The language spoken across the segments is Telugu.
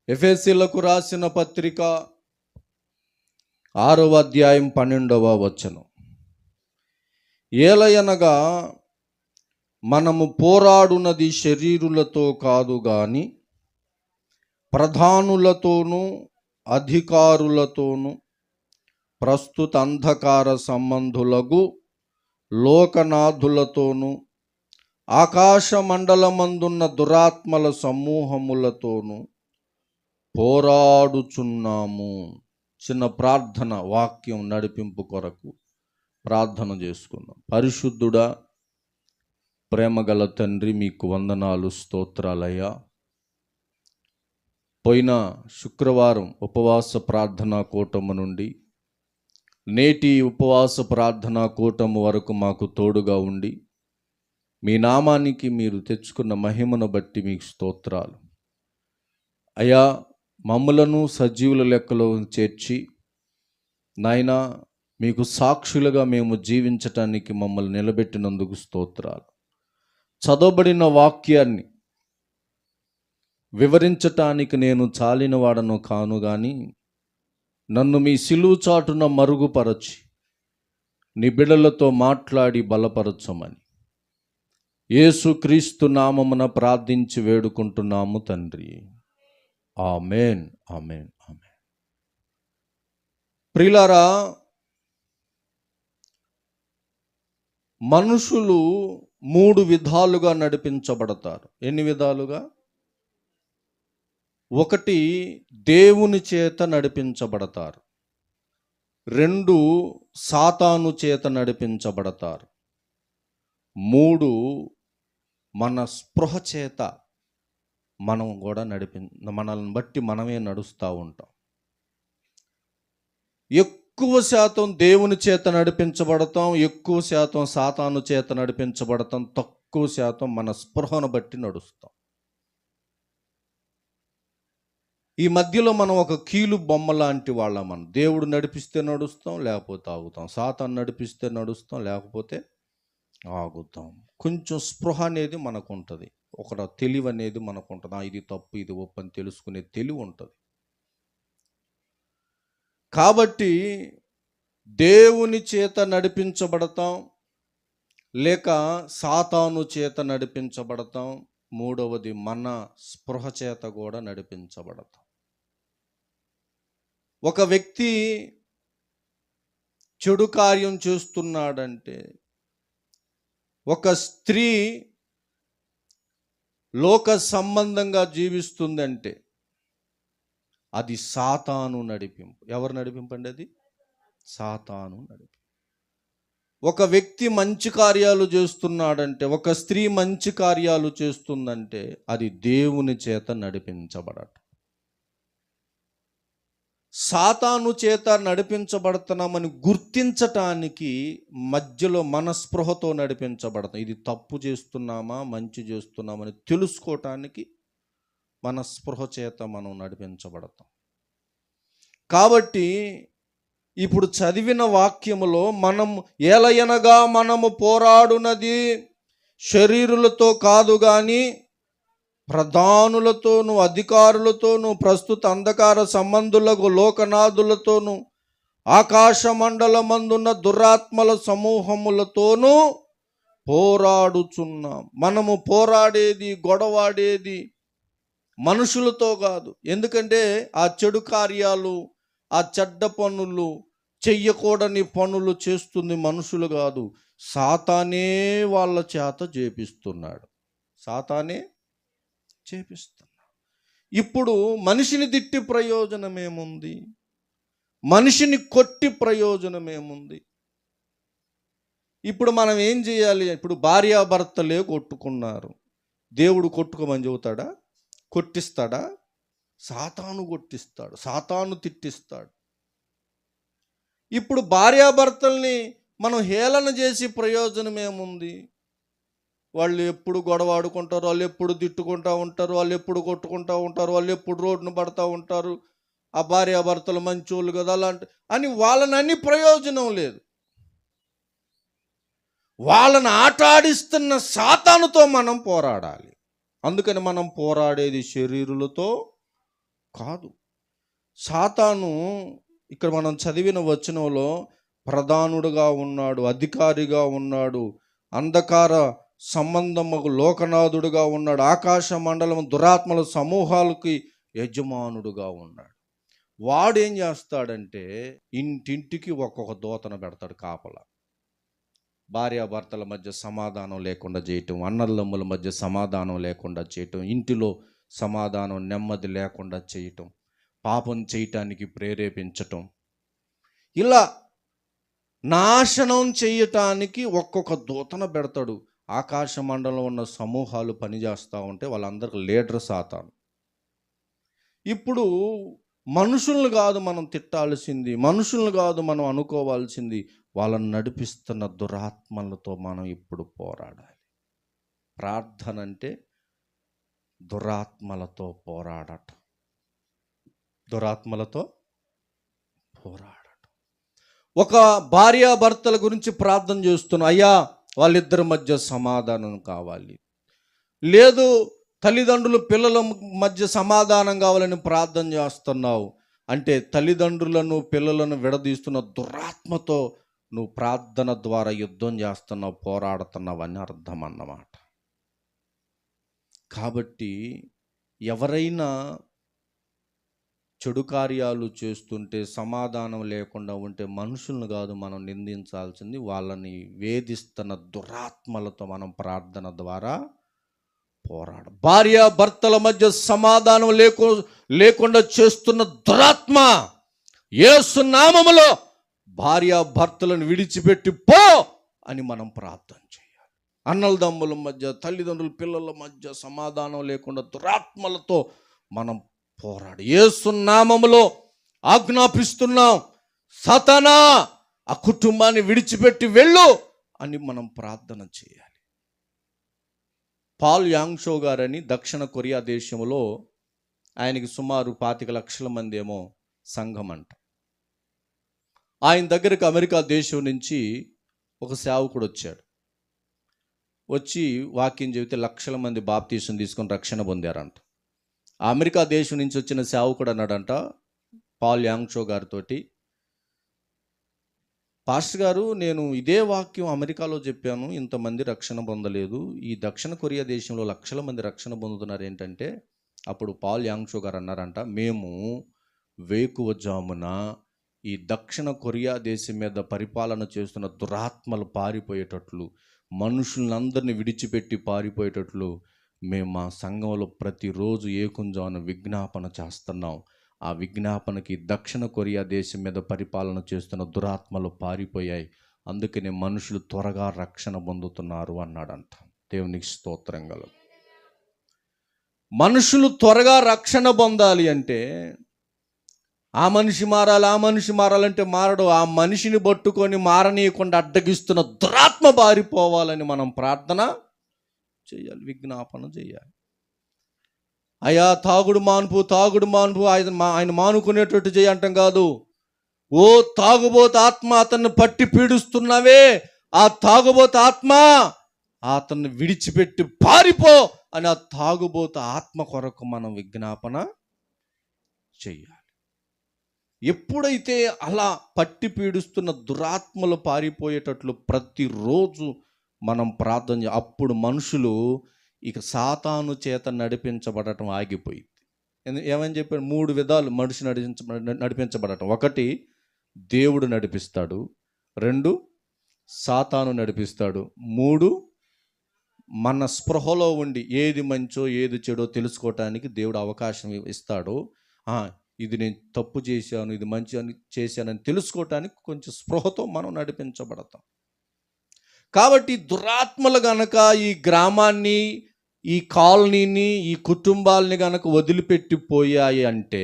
ఎఫెసీయులకు రాసిన పత్రిక 6వ అధ్యాయం 12వ వచనం. ఏలయనగా మనము పోరాడునది శరీరులతో కాదు గాని ప్రధానులతోనూ అధికారులతోనూ ప్రస్తుత అంధకార సంబంధులకు లోకనాథులతోనూ ఆకాశ మండలమందున్న దురాత్మల సమూహములతోనూ పోరాడుచున్నాము. చిన్న ప్రార్థన, వాక్యం నడిపింపు కొరకు ప్రార్థన చేసుకుందాం. పరిశుద్ధుడా, ప్రేమగల తండ్రి, మీకు వందనాలు, స్తోత్రాలయ్యా. పోయిన శుక్రవారం ఉపవాస ప్రార్థనా కూటము నుండి నేటి ఉపవాస ప్రార్థనా కూటము వరకు మాకు తోడుగా ఉండి మీ నామానికి మీరు తెచ్చుకున్న మహిమను బట్టి మీకు స్తోత్రాలు అయ్యా. మమ్ములను సజీవుల లెక్కలో చేర్చి నాయనా మీకు సాక్షులుగా మేము జీవించటానికి మమ్మల్ని నిలబెట్టినందుకు స్తోత్రాలు. చదవబడిన వాక్యాన్ని వివరించటానికి నేను చాలిన వాడను కాను గాని నన్ను మీ సిలువ చాటున మరుగుపరచి నీ బిడ్డలతో మాట్లాడి బలపరచమని యేసుక్రీస్తు నామమున ప్రార్థించి వేడుకుంటున్నాము తండ్రి. ఆమేన్, ఆమేన్, ఆమేన్. ప్రియులారా, మనుషులు 3 విధాలుగా నడిపించబడతారు. ఎన్ని విధాలుగా? 1, దేవుని చేత నడిపించబడతారు. 2, సాతాను చేత నడిపించబడతారు. 3, మన స్పృహ చేత మనం కూడా మనల్ని బట్టి మనమే నడుస్తూ ఉంటాం. ఎక్కువ శాతం దేవుని చేత నడిపించబడతాం, ఎక్కువ శాతం సాతాను చేత నడిపించబడతాం, తక్కువ శాతం మన స్పృహను బట్టి నడుస్తాం. ఈ మధ్యలో మనం ఒక కీలు బొమ్మ లాంటి వాళ్ళం. మనం దేవుడు నడిపిస్తే నడుస్తాం, లేకపోతే ఆగుతాం. సాతాను నడిపిస్తే నడుస్తాం, లేకపోతే ఆగుతాం. కొంచెం స్పృహ అనేది మనకు ఉంటుంది, ఒక తెలివి అనేది మనకు ఉంటుంది. ఇది తప్పు, ఇది ఒప్పు అని తెలుసుకునే తెలివి ఉంటుంది. కాబట్టి దేవుని చేత నడిపించబడతాం, లేక సాతాను చేత నడిపించబడతాం. 3వది, మన స్పృహ చేత కూడా నడిపించబడతాం. ఒక వ్యక్తి చెడు కార్యం చేస్తున్నాడంటే, ఒక స్త్రీ లోక సంబంధంగా జీవిస్తుందంటే అది సాతాను నడిపింపు. ఎవరు నడిపింపండి? అది సాతాను నడిపింపు. ఒక వ్యక్తి మంచి కార్యాలు చేస్తున్నాడంటే, ఒక స్త్రీ మంచి కార్యాలు చేస్తుందంటే అది దేవుని చేత నడిపించబడటం. సాతాను చేత నడిపించబడుతున్నామని గుర్తించటానికి మధ్యలో మన స్పృహతో నడిపించబడతాం. ఇది తప్పు చేస్తున్నామా, మంచి చేస్తున్నామని తెలుసుకోవటానికి మన స్పృహ చేత మనం నడిపించబడతాం. కాబట్టి ఇప్పుడు చదివిన వాక్యములో మనం ఏలయనగా మనము పోరాడునది శరీరులతో కాదు గాని ప్రధానులతోనూ అధికారులతోనూ ప్రస్తుత అంధకార సంబంధులకు లోకనాథులతోనూ ఆకాశ మండలమందున్న దురాత్మల సమూహములతోనూ పోరాడుచున్నాం. మనము పోరాడేది, గొడవాడేది మనుషులతో కాదు. ఎందుకంటే ఆ చెడు కార్యాలు, ఆ చెడ్డ పనులు, చెయ్యకూడని పనులు చేస్తుంది మనుషులు కాదు, సాతానే వాళ్ళ చేత చేపిస్తున్నాడు. సాతానే చేపిస్తున్నాడు. ఇప్పుడు మనిషిని తిట్టి ప్రయోజనం ఏముంది? మనిషిని కొట్టి ప్రయోజనం ఏముంది? ఇప్పుడు మనం ఏం చేయాలి? ఇప్పుడు భార్యాభర్తలే కొట్టుకున్నారు, దేవుడు కొట్టుకోమని చెబుతాడా? కొట్టిస్తాడా? సాతాను కొట్టిస్తాడు, సాతాను తిట్టిస్తాడు. ఇప్పుడు భార్యాభర్తల్ని మనం హేళన చేసి ప్రయోజనం ఏముంది? వాళ్ళు ఎప్పుడు గొడవ ఆడుకుంటారు, వాళ్ళు ఎప్పుడు తిట్టుకుంటూ ఉంటారు, వాళ్ళు ఎప్పుడు కొట్టుకుంటూ ఉంటారు, వాళ్ళు ఎప్పుడు రోడ్డును పడుతూ ఉంటారు. ఆ భార్యాభర్తలు మంచోళ్ళు కదా అలాంటి అని వాళ్ళని ప్రయోజనం లేదు. వాళ్ళని ఆటాడిస్తున్న సాతానుతో మనం పోరాడాలి. అందుకని మనం పోరాడేది శరీరులతో కాదు. సాతాను ఇక్కడ మనం చదివిన వచనంలో ప్రధానుడుగా ఉన్నాడు, అధికారిగా ఉన్నాడు, అంధకార సంబంధము లోకనాథుడుగా ఉన్నాడు, ఆకాశ మండలం దురాత్మల సమూహాలకి యజమానుడుగా ఉన్నాడు. వాడేం చేస్తాడంటే ఇంటింటికి ఒక్కొక్క దూతను పెడతాడు కాపలా. భార్యాభర్తల మధ్య సమాధానం లేకుండా చేయటం, అన్నదమ్ముల మధ్య సమాధానం లేకుండా చేయటం, ఇంటిలో సమాధానం నెమ్మది లేకుండా చేయటం, పాపం చేయటానికి ప్రేరేపించటం, ఇలా నాశనం చేయటానికి ఒక్కొక్క దూతను పెడతాడు. ఆకాశ మండలంలో ఉన్న సమూహాలు పనిచేస్తూ ఉంటే వాళ్ళందరికీ లీడర్ సాతాను. ఇప్పుడు మనుషులను కాదు మనం తిట్టాల్సింది, మనుషులను కాదు మనం అనుకోవాల్సింది, వాళ్ళని నడిపిస్తున్న దురాత్మలతో మనం ఇప్పుడు పోరాడాలి. ప్రార్థన అంటే దురాత్మలతో పోరాడటం, దురాత్మలతో పోరాడటం. ఒక భార్యాభర్తల గురించి ప్రార్థన చేస్తున్నాం, అయ్యా వాళ్ళిద్దరి మధ్య సమాధానం కావాలి. లేదు తల్లిదండ్రులు పిల్లల మధ్య సమాధానం కావాలని ప్రార్థన చేస్తున్నావు అంటే తల్లిదండ్రులను పిల్లలను విడదీస్తున్న దురాత్మతో నువ్వు ప్రార్థన ద్వారా యుద్ధం చేస్తున్నావు, పోరాడుతున్నావు అని అర్థం అన్నమాట. కాబట్టి ఎవరైనా చెడు కార్యాలు చేస్తుంటే సమాధానం లేకుండా ఉంటే మనుషులను కాదు మనం నిందించాల్సింది, వాళ్ళని వేధిస్తున్న దురాత్మలతో మనం ప్రార్థన ద్వారా పోరాడు. భార్యాభర్తల మధ్య సమాధానం లేకుండా చేస్తున్న దురాత్మ యేసు నామములో భార్యాభర్తలను విడిచిపెట్టి పో అని మనం ప్రార్థన చేయాలి. అన్నదమ్ముల మధ్య, తల్లిదండ్రుల పిల్లల మధ్య సమాధానం లేకుండా దురాత్మలతో మనం పోరాడు. యేసు నామములో ఆజ్ఞాపిస్తున్నాం, సాతానా ఆ కుటుంబాన్ని విడిచిపెట్టి వెళ్ళు అని మనం ప్రార్థన చేయాలి. పాల్ యాంగ్షో గారని దక్షిణ కొరియా దేశంలో, ఆయనకి సుమారు 25 లక్షల మంది ఏమో సంఘం అంట. ఆయన దగ్గరకు అమెరికా దేశం నుంచి ఒక సేవకుడు వచ్చాడు. వచ్చి వాక్యం చెబితే లక్షల మంది బాప్తీసం తీసుకొని రక్షణ పొందారంట. ఆ అమెరికా దేశం నుంచి వచ్చిన సేవకుడు అన్నాడంట పాల్ యాంగ్షో గారితోటి, పాస్టర్ గారు నేను ఇదే వాక్యం అమెరికాలో చెప్పాను, ఇంతమంది రక్షణ పొందలేదు, ఈ దక్షిణ కొరియా దేశంలో లక్షల మంది రక్షణ పొందుతున్నారు ఏంటంటే, అప్పుడు పాల్ యాంగ్షో గారు అన్నారంట, మేము వేకువజామున ఈ దక్షిణ కొరియా దేశం మీద పరిపాలన చేస్తున్న దురాత్మలు పారిపోయేటట్లు, మనుషులందరినీ విడిచిపెట్టి పారిపోయేటట్లు మేము మా సంఘంలో ప్రతిరోజు ఏకుంజామున విజ్ఞాపన చేస్తున్నాం. ఆ విజ్ఞాపనకి దక్షిణ కొరియా దేశం మీద పరిపాలన చేస్తున్న దురాత్మలు పారిపోయాయి, అందుకనే మనుషులు త్వరగా రక్షణ పొందుతున్నారు అన్నాడంట. దేవునికి స్తోత్రం కలుగు. మనుషులు త్వరగా రక్షణ పొందాలి అంటే ఆ మనిషి మారాలంటే మారడు. ఆ మనిషిని పట్టుకొని మారనీయకుండా అడ్డగిస్తున్న దురాత్మ పారిపోవాలని మనం ప్రార్థన చేయాలి, విజ్ఞాపన చేయాలి. అయ్యా తాగుడు మానుపు ఆయన మానుకునేటట్టు చేయంటాం కాదు. ఓ తాగుబోతు ఆత్మ అతన్ని పట్టి పీడిస్తున్నావే, ఆ తాగుబోతు ఆత్మ అతన్ని విడిచిపెట్టి పారిపో అని ఆ తాగుబోతు ఆత్మ కొరకు మనం విజ్ఞాపన చేయాలి. ఎప్పుడైతే అలా పట్టి పీడిస్తున్న దురాత్మలు పారిపోయేటట్లు ప్రతిరోజు మనం ప్రార్థన అప్పుడు మనుషులు ఇక సాతాను చేత నడిపించబడటం ఆగిపోయింది. ఏమని చెప్పాడు? 3 విధాలు మనిషి నడిపించబడటం. 1 దేవుడు నడిపిస్తాడు, 2 సాతాను నడిపిస్తాడు, 3 మన స్పృహలో ఉండి ఏది మంచో ఏది చెడో తెలుసుకోవటానికి దేవుడు అవకాశం ఇస్తాడు. ఇది నేను తప్పు చేశాను, ఇది మంచి అని చేశానని తెలుసుకోవటానికి కొంచెం స్పృహతో మనం నడిపించబడతాం. కాబట్టి దురాత్మలు గనక ఈ గ్రామాన్ని, ఈ కాలనీని, ఈ కుటుంబాలని గనక వదిలిపెట్టిపోయాయి అంటే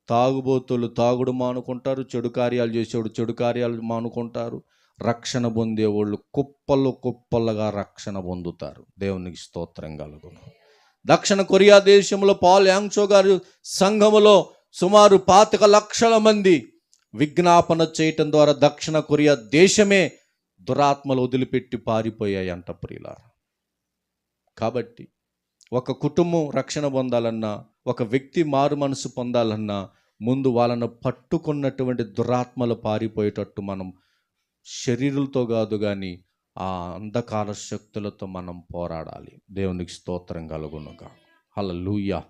తాగుబోతులు తాగుడు మానుకుంటారు, చెడు కార్యాలు చేసేవాడు చెడు కార్యాలు మానుకుంటారు, రక్షణ పొందేవాళ్ళు కుప్పలుగా రక్షణ పొందుతారు. దేవునికి స్తోత్రం కలుగును. దక్షిణ కొరియా దేశంలో పాల్ యాంగ్షో గారి సంఘములో సుమారు 25 లక్షల మంది విజ్ఞాపన చేయటం ద్వారా దక్షిణ కొరియా దేశమే దురాత్మలు వదిలిపెట్టి పారిపోయాయి అంట ప్రియులారా. కాబట్టి ఒక కుటుంబం రక్షణ పొందాలన్నా, ఒక వ్యక్తి మారు మనసు పొందాలన్నా ముందు వాళ్ళను పట్టుకున్నటువంటి దురాత్మలు పారిపోయేటట్టు మనం శరీరులతో కాదు కానీ ఆ అంధకార శక్తులతో మనం పోరాడాలి. దేవునికి స్తోత్రం కలుగునుగా. హల్లెలూయా.